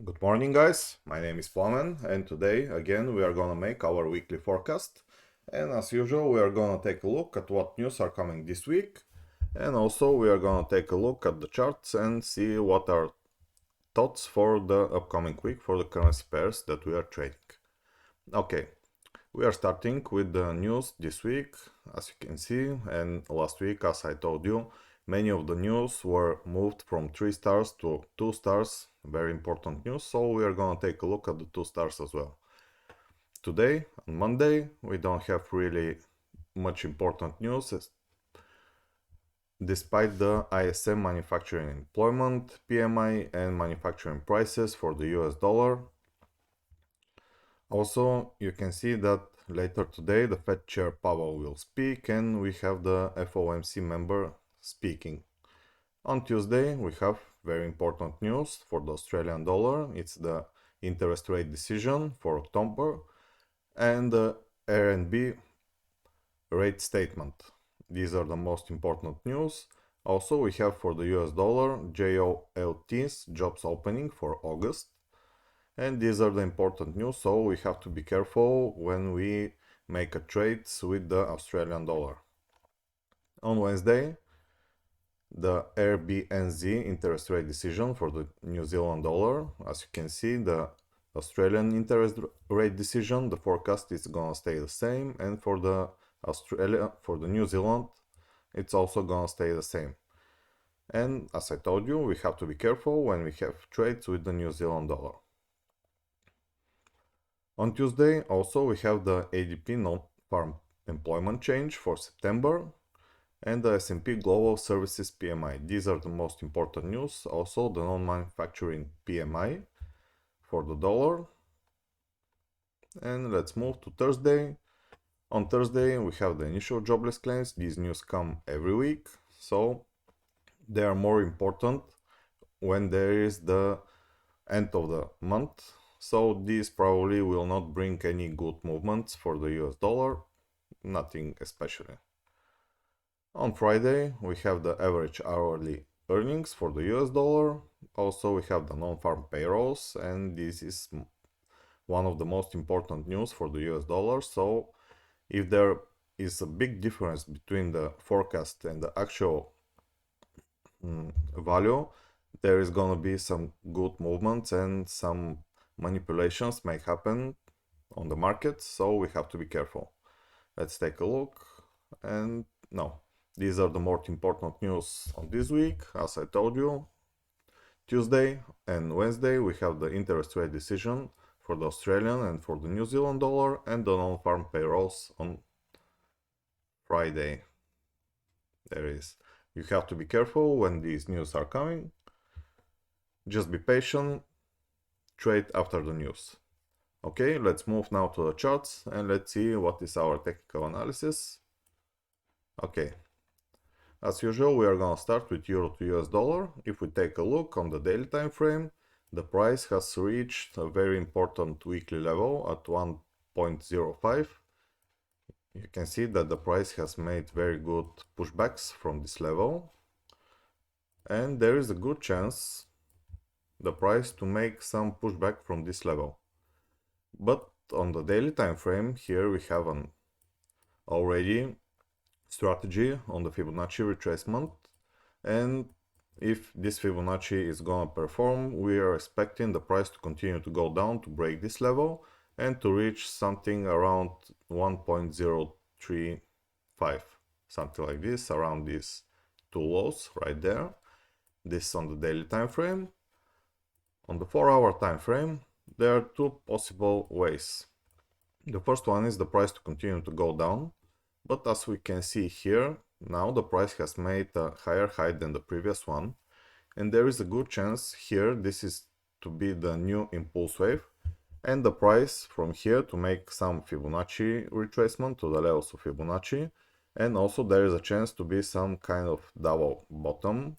Good morning, guys. My name is Plamen, and today again we are gonna make our weekly forecast. And as usual, we are gonna take a look at what news are coming this week, and also we are gonna take a look at the charts and see what are thoughts for the upcoming week for the currency pairs that we are trading. Okay, we are starting with the news this week, as you can see, and last week, as I told you, many of the news were moved from 3 stars to 2 stars, very important news, so we are gonna take a look at the 2 stars as well. Today, on Monday, we don't have really much important news, despite the ISM manufacturing employment, PMI, and manufacturing prices for the US dollar. Also, you can see that later today the Fed Chair Powell will speak and we have the FOMC member speaking. On Tuesday, we have very important news for the Australian dollar. It's the interest rate decision for October and the R&B rate statement. These are the most important news. Also, we have for the US dollar JOLT's jobs opening for August. And these are the important news, so we have to be careful when we make a trades with the Australian dollar. On Wednesday, the RBNZ interest rate decision for the New Zealand dollar. As you can see, the Australian interest rate decision, the forecast is gonna stay the same, and for the New Zealand, it's also gonna stay the same. And as I told you, we have to be careful when we have trades with the New Zealand dollar. On Tuesday, also, we have the ADP non-farm employment change for September and the S&P Global Services PMI. These are the most important news. Also, the non-manufacturing PMI for the dollar. And let's move to Thursday. On Thursday, we have the initial jobless claims. These news come every week, so they are more important when there is the end of the month. So these probably will not bring any good movements for the US dollar, nothing especially. On Friday, we have the average hourly earnings for the US dollar. Also, we have the non-farm payrolls, and this is one of the most important news for the US dollar. So if there is a big difference between the forecast and the actual value, there is gonna be some good movements and some manipulations may happen on the market, so we have to be careful. Let's take a look. And no, these are the most important news on this week. As I told you, Tuesday and Wednesday we have the interest rate decision for the Australian and for the New Zealand dollar, and the non-farm payrolls on Friday. There is. You have to be careful when these news are coming. Just be patient. Trade after the news. Okay, let's move now to the charts and let's see what is our technical analysis. Okay, as usual, we are gonna start with euro to US dollar. If we take a look on the daily time frame, the price has reached a very important weekly level at 1.05. You can see that the price has made very good pushbacks from this level, and there is a good chance the price to make some pushback from this level. But on the daily time frame, here we have an already strategy on the Fibonacci retracement, and if this Fibonacci is gonna perform, we are expecting the price to continue to go down to break this level and to reach something around 1.035, something like this, around these two lows right there. This on the daily time frame. On the 4-hour time frame, there are two possible ways. The first one is the price to continue to go down, but as we can see here, now the price has made a higher high than the previous one, and there is a good chance here this is to be the new impulse wave, and the price from here to make some Fibonacci retracement to the levels of Fibonacci, and also there is a chance to be some kind of double bottom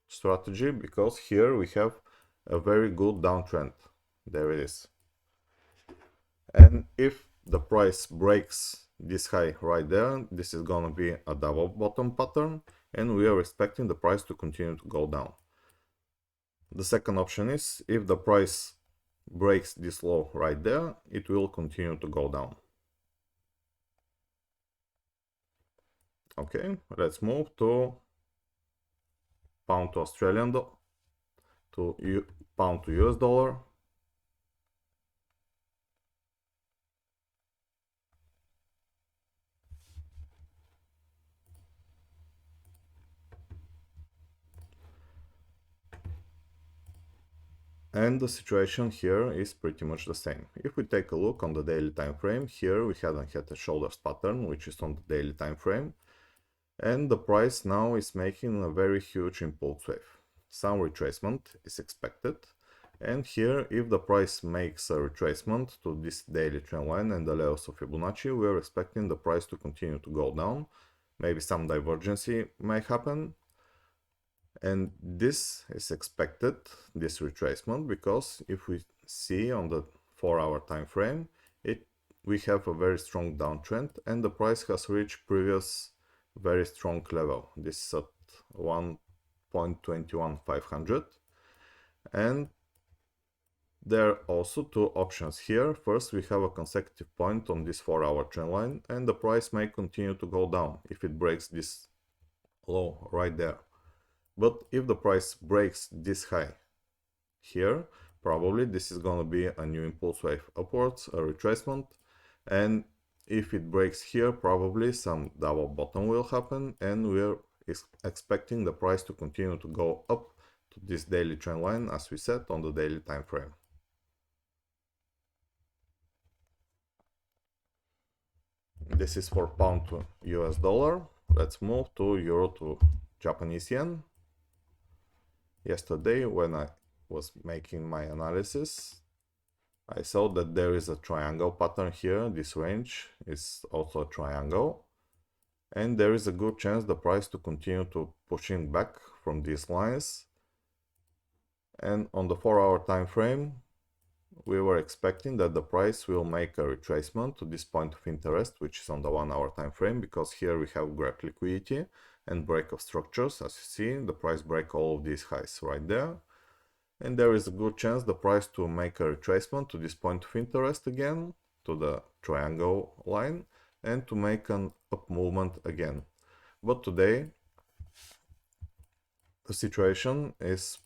strategy, because here we have a very good downtrend. There it is. And if the price breaks this high right there, this is gonna be a double bottom pattern, and we are expecting the price to continue to go down. The second option is if the price breaks this low right there, it will continue to go down. Okay, let's move to pound to Australian pound to US dollar. And the situation here is pretty much the same. If we take a look on the daily time frame, here we hadn't had a shoulders pattern, which is on the daily time frame. And the price now is making a very huge impulse wave. Some retracement is expected. And here, if the price makes a retracement to this daily trend line and the levels of Fibonacci, we are expecting the price to continue to go down. Maybe some divergency may happen. And this is expected, this retracement, because if we see on the 4-hour time frame, we have a very strong downtrend and the price has reached previous very strong level. This is at 1.21500, and there are also two options here. First, we have a consecutive point on this 4-hour trend line and the price may continue to go down if it breaks this low right there. But if the price breaks this high here, probably this is going to be a new impulse wave upwards, a retracement. And if it breaks here, probably some double bottom will happen and we're expecting the price to continue to go up to this daily trend line as we said on the daily time frame. This is for pound to US dollar. Let's move to euro to Japanese yen. Yesterday, when I was making my analysis, I saw that there is a triangle pattern here. This range is also a triangle. And there is a good chance the price to continue to pushing back from these lines. And on the 4-hour time frame, we were expecting that the price will make a retracement to this point of interest, which is on the 1-hour time frame, because here we have grab liquidity and break of structures. As you see, the price break all of these highs right there. And there is a good chance the price to make a retracement to this point of interest again, to the triangle line, and to make an up movement again. But today, the situation is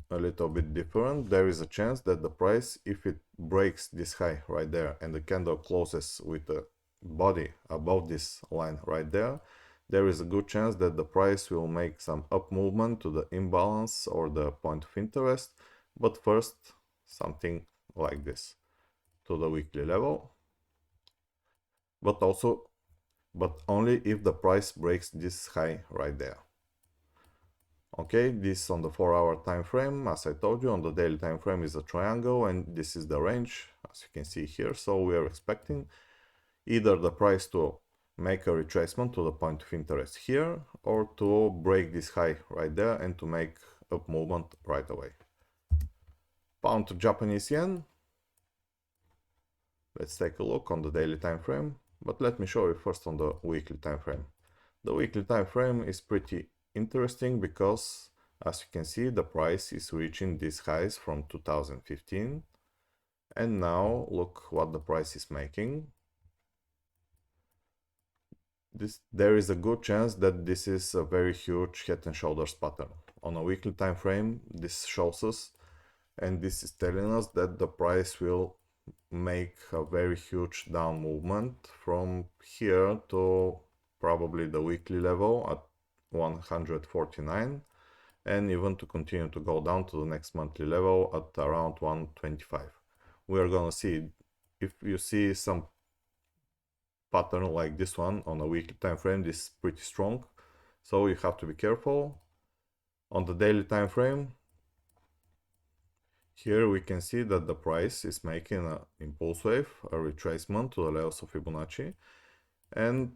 a little bit different. There is a chance that the price, if it breaks this high right there and the candle closes with the body above this line right there, there is a good chance that the price will make some up movement to the imbalance or the point of interest. But first, something like this to the weekly level, but only if the price breaks this high right there. Okay, this on the 4-hour time frame, as I told you, on the daily time frame is a triangle and this is the range, as you can see here. So we are expecting either the price to make a retracement to the point of interest here or to break this high right there and to make up movement right away. Pound to Japanese yen. Let's take a look on the daily time frame, but let me show you first on the weekly time frame. The weekly time frame is pretty interesting because, as you can see, the price is reaching these highs from 2015, and now look what the price is making. There is a good chance that this is a very huge head and shoulders pattern. On a weekly time frame, this shows us, and this is telling us that the price will make a very huge down movement from here to probably the weekly level at 149, and even to continue to go down to the next monthly level at around 125. We are gonna see, if you see some pattern like this one on a weekly time frame, this is pretty strong, so you have to be careful. On the daily time frame, here we can see that the price is making an impulse wave, a retracement to the levels of Fibonacci, and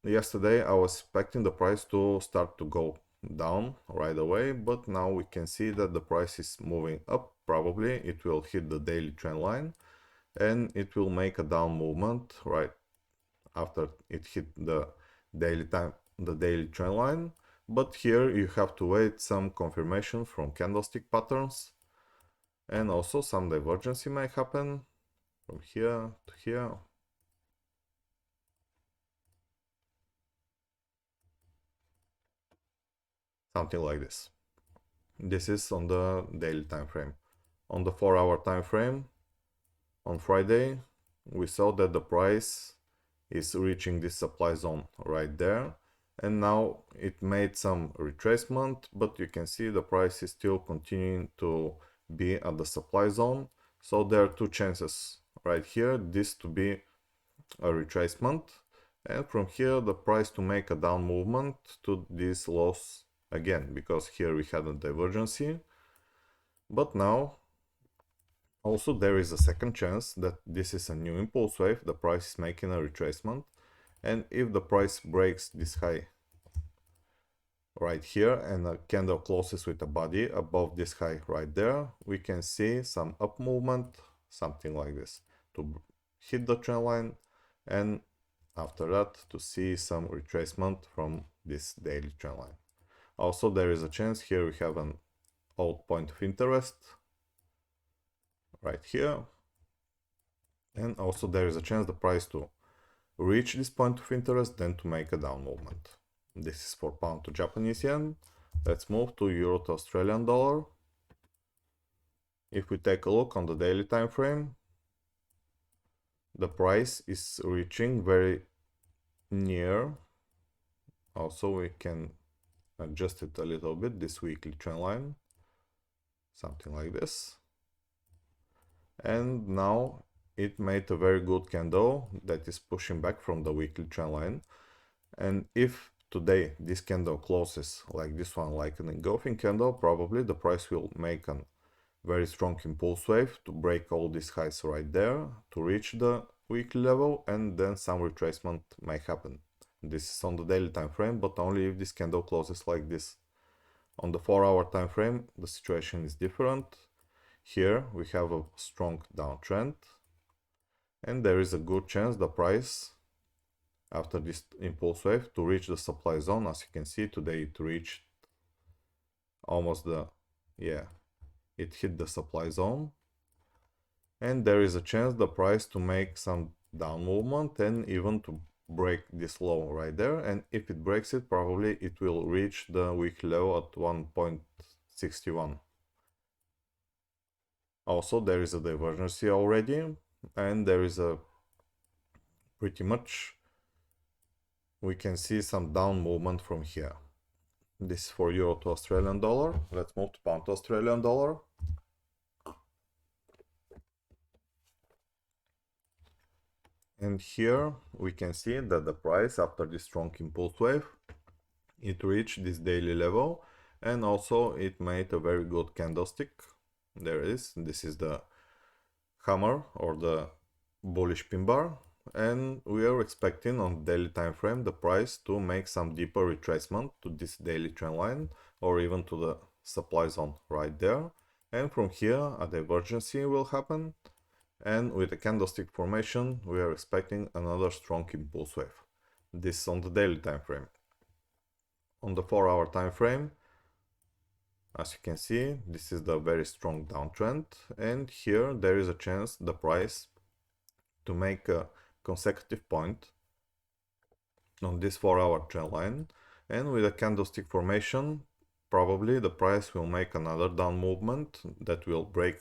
yesterday I was expecting the price to start to go down right away, but now we can see that the price is moving up. Probably it will hit the daily trend line and it will make a down movement right after it hit the daily trend line. But here you have to wait some confirmation from candlestick patterns. And also some divergence may happen from here to here. Something like this. This is on the daily time frame. On the 4-hour time frame, on Friday, we saw that the price is reaching this supply zone right there, and now it made some retracement, but you can see the price is still continuing to be at the supply zone. So there are two chances right here, this to be a retracement, and from here the price to make a down movement to this loss again, because here we had a divergence. But now also there is a second chance that this is a new impulse wave, the price is making a retracement, and if the price breaks this high right here and a candle closes with a body above this high right there, we can see some up movement, something like this, to hit the trend line, and after that to see some retracement from this daily trend line. Also there is a chance here we have an old point of interest right here, and also there is a chance the price to reach this point of interest, then to make a down movement. This is for pound to Japanese yen. Let's move to euro to Australian dollar. If we take a look on the daily time frame, the price is reaching very near. Also we can adjust it a little bit, this weekly trend line, something like this. And now it made a very good candle that is pushing back from the weekly trend line. And if today this candle closes like this one, like an engulfing candle, probably the price will make a very strong impulse wave to break all these highs right there, to reach the weekly level, and then some retracement may happen. This is on the daily time frame, but only if this candle closes like this. On the 4-hour time frame, the situation is different. Here we have a strong downtrend, and there is a good chance the price after this impulse wave to reach the supply zone. As you can see, today it reached almost it hit the supply zone, and there is a chance the price to make some down movement and even to break this low right there. And if it breaks it, probably it will reach the weekly level at 1.61. Also there is a divergence already, and there is a pretty much we can see some down movement from here. This is for euro to Australian dollar. Let's move to pound to Australian dollar. And here we can see that the price after this strong impulse wave, it reached this daily level, and also it made a very good candlestick. This is the hammer or the bullish pin bar, and we are expecting on daily time frame the price to make some deeper retracement to this daily trend line or even to the supply zone right there, and from here a divergence will happen, and with a candlestick formation we are expecting another strong impulse wave. This is on the daily time frame. On the 4-hour time frame, as you can see, this is the very strong downtrend, and here there is a chance the price to make a consecutive point on this 4-hour trend line, and with a candlestick formation probably the price will make another down movement that will break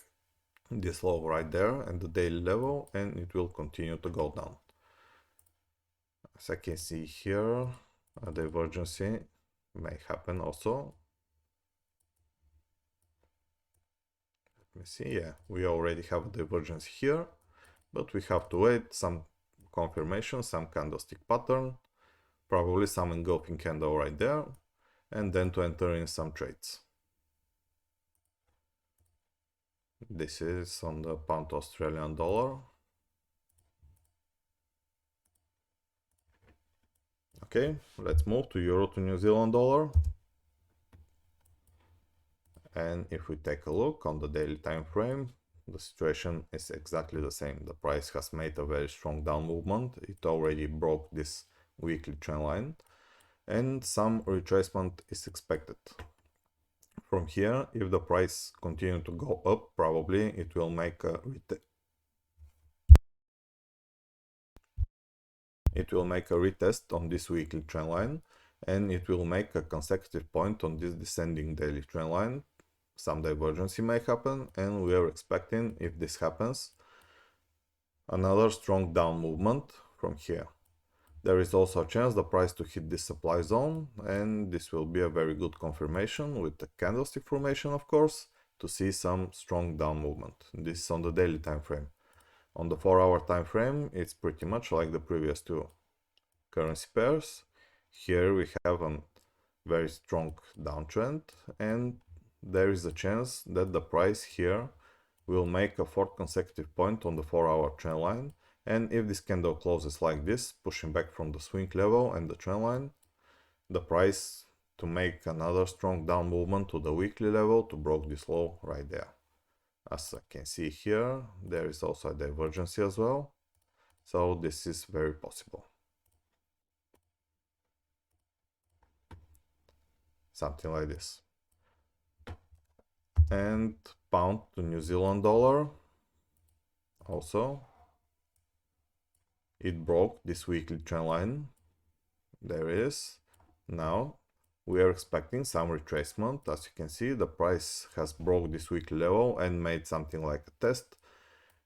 this low right there and the daily level, and it will continue to go down. As I can see here, a divergence may happen also. Let me see, yeah, we already have a divergence here, but we have to wait some confirmation, some candlestick pattern, probably some engulfing candle right there, and then to enter in some trades. This is on the pound to Australian dollar. Okay, let's move to euro to New Zealand dollar. And if we take a look on the daily time frame, the situation is exactly the same. The price has made a very strong down movement. It already broke this weekly trend line, and some retracement is expected. From here, if the price continue to go up, probably it will make a retest on this weekly trend line, and it will make a consecutive point on this descending daily trend line. Some divergence may happen, and we are expecting, if this happens, another strong down movement from here. There is also a chance the price to hit this supply zone, and this will be a very good confirmation with the candlestick formation, of course, to see some strong down movement. This is on the daily time frame. On the 4-hour time frame, it's pretty much like the previous two currency pairs. Here we have a very strong downtrend, and there is a chance that the price here will make a fourth consecutive point on the 4-hour trend line. And if this candle closes like this, pushing back from the swing level and the trend line, the price to make another strong down movement to the weekly level to break this low right there. As I can see here, there is also a divergence as well, so this is very possible. Something like this. And pound to New Zealand dollar, also it broke this weekly trend line. There it is. Now we are expecting some retracement. As you can see, the price has broke this weekly level and made something like a test,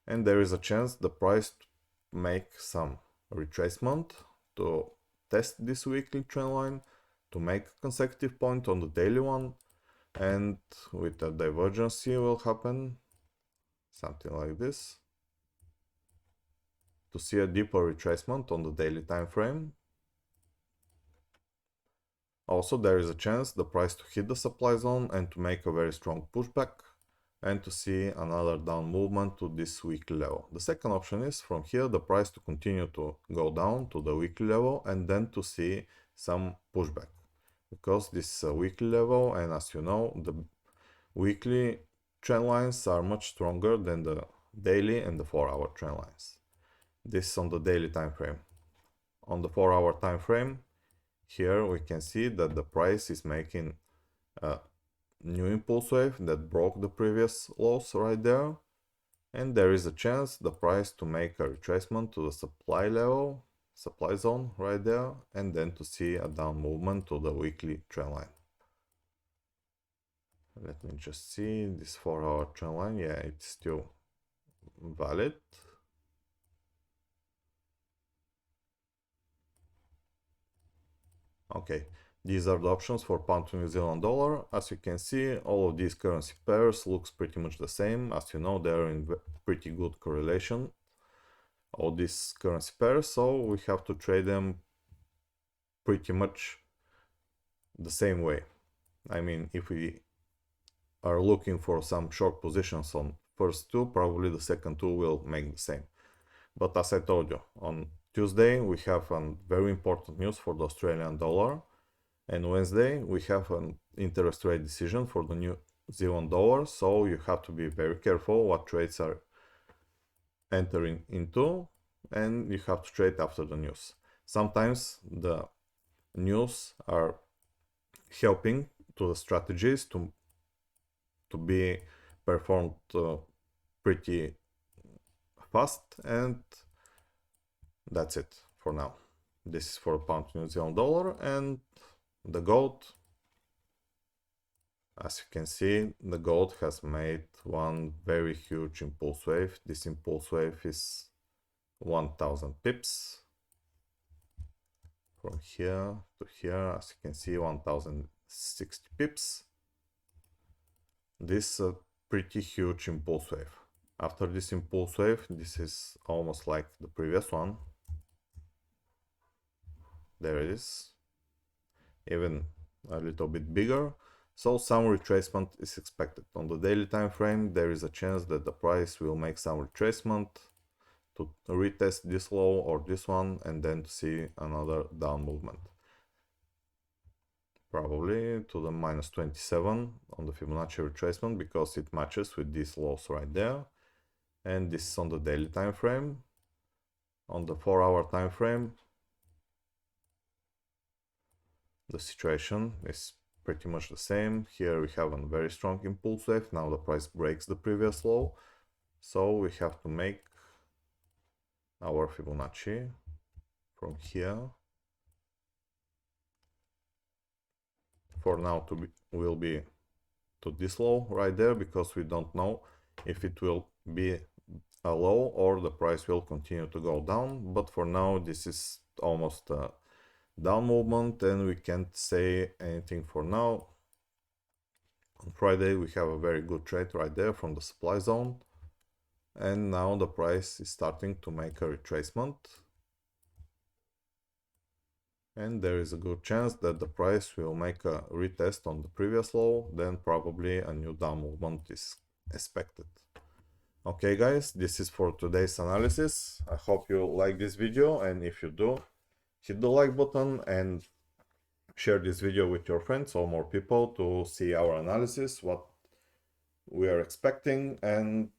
and there is a chance the price to make some retracement to test this weekly trend line, to make a consecutive point on the daily one, and with a divergence will happen something like this, to see a deeper retracement on the daily time frame. Also, there is a chance the price to hit the supply zone and to make a very strong pushback, and to see another down movement to this weekly level. The second option is from here the price to continue to go down to the weekly level and then to see some pushback, because this is a weekly level, and as you know, the weekly trend lines are much stronger than the daily and the 4-hour trend lines. This is on the daily time frame. On the 4-hour time frame, here we can see that the price is making a new impulse wave that broke the previous lows right there, and there is a chance the price to make a retracement to the supply level, supply zone right there, and then to see a down movement to the weekly trend line. Let me just see this 4-hour trend line. Yeah, it's still valid. Okay, these are the options for pound to New Zealand dollar. As you can see, all of these currency pairs looks pretty much the same. As you know, they're in pretty good correlation, all these currency pairs, so we have to trade them pretty much the same way. I mean, if we are looking for some short positions on first two, probably the second two will make the same. But as I told you, on Tuesday we have a very important news for the Australian dollar, and Wednesday we have an interest rate decision for the New Zealand dollar, so you have to be very careful what trades are entering into, and you have to trade after the news. Sometimes the news are helping to the strategies to be performed pretty fast, and that's it for now. This is for pound to New Zealand dollar. And the gold, as you can see, the gold has made one very huge impulse wave. This impulse wave is 1000 pips from here to here. As you can see, 1060 pips. This is a pretty huge impulse wave. After this impulse wave, this is almost like the previous one. There it is, even a little bit bigger. So some retracement is expected. On the daily time frame, there is a chance that the price will make some retracement to retest this low or this one, and then to see another down movement, probably to the -27 on the Fibonacci retracement, because it matches with these lows right there. And this is on the daily time frame. On the 4-hour time frame, the situation is pretty much the same. Here we have a very strong impulse wave. Now the price breaks the previous low, so we have to make our Fibonacci from here. For now will be to this low right there, because we don't know if it will be a low or the price will continue to go down. But for now this is almost a down movement and we can't say anything for now. On Friday we have a very good trade right there from the supply zone, and now the price is starting to make a retracement, and there is a good chance that the price will make a retest on the previous low, then probably a new down movement is expected. Okay guys, this is for today's analysis. I hope you like this video, and if you do, hit the like button and share this video with your friends or more people to see our analysis, what we are expecting, and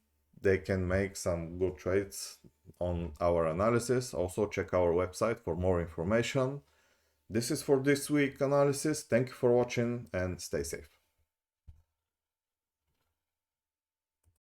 they can make some good trades on our analysis. Also check our website for more information. This is for this week analysis. Thank you for watching and stay safe.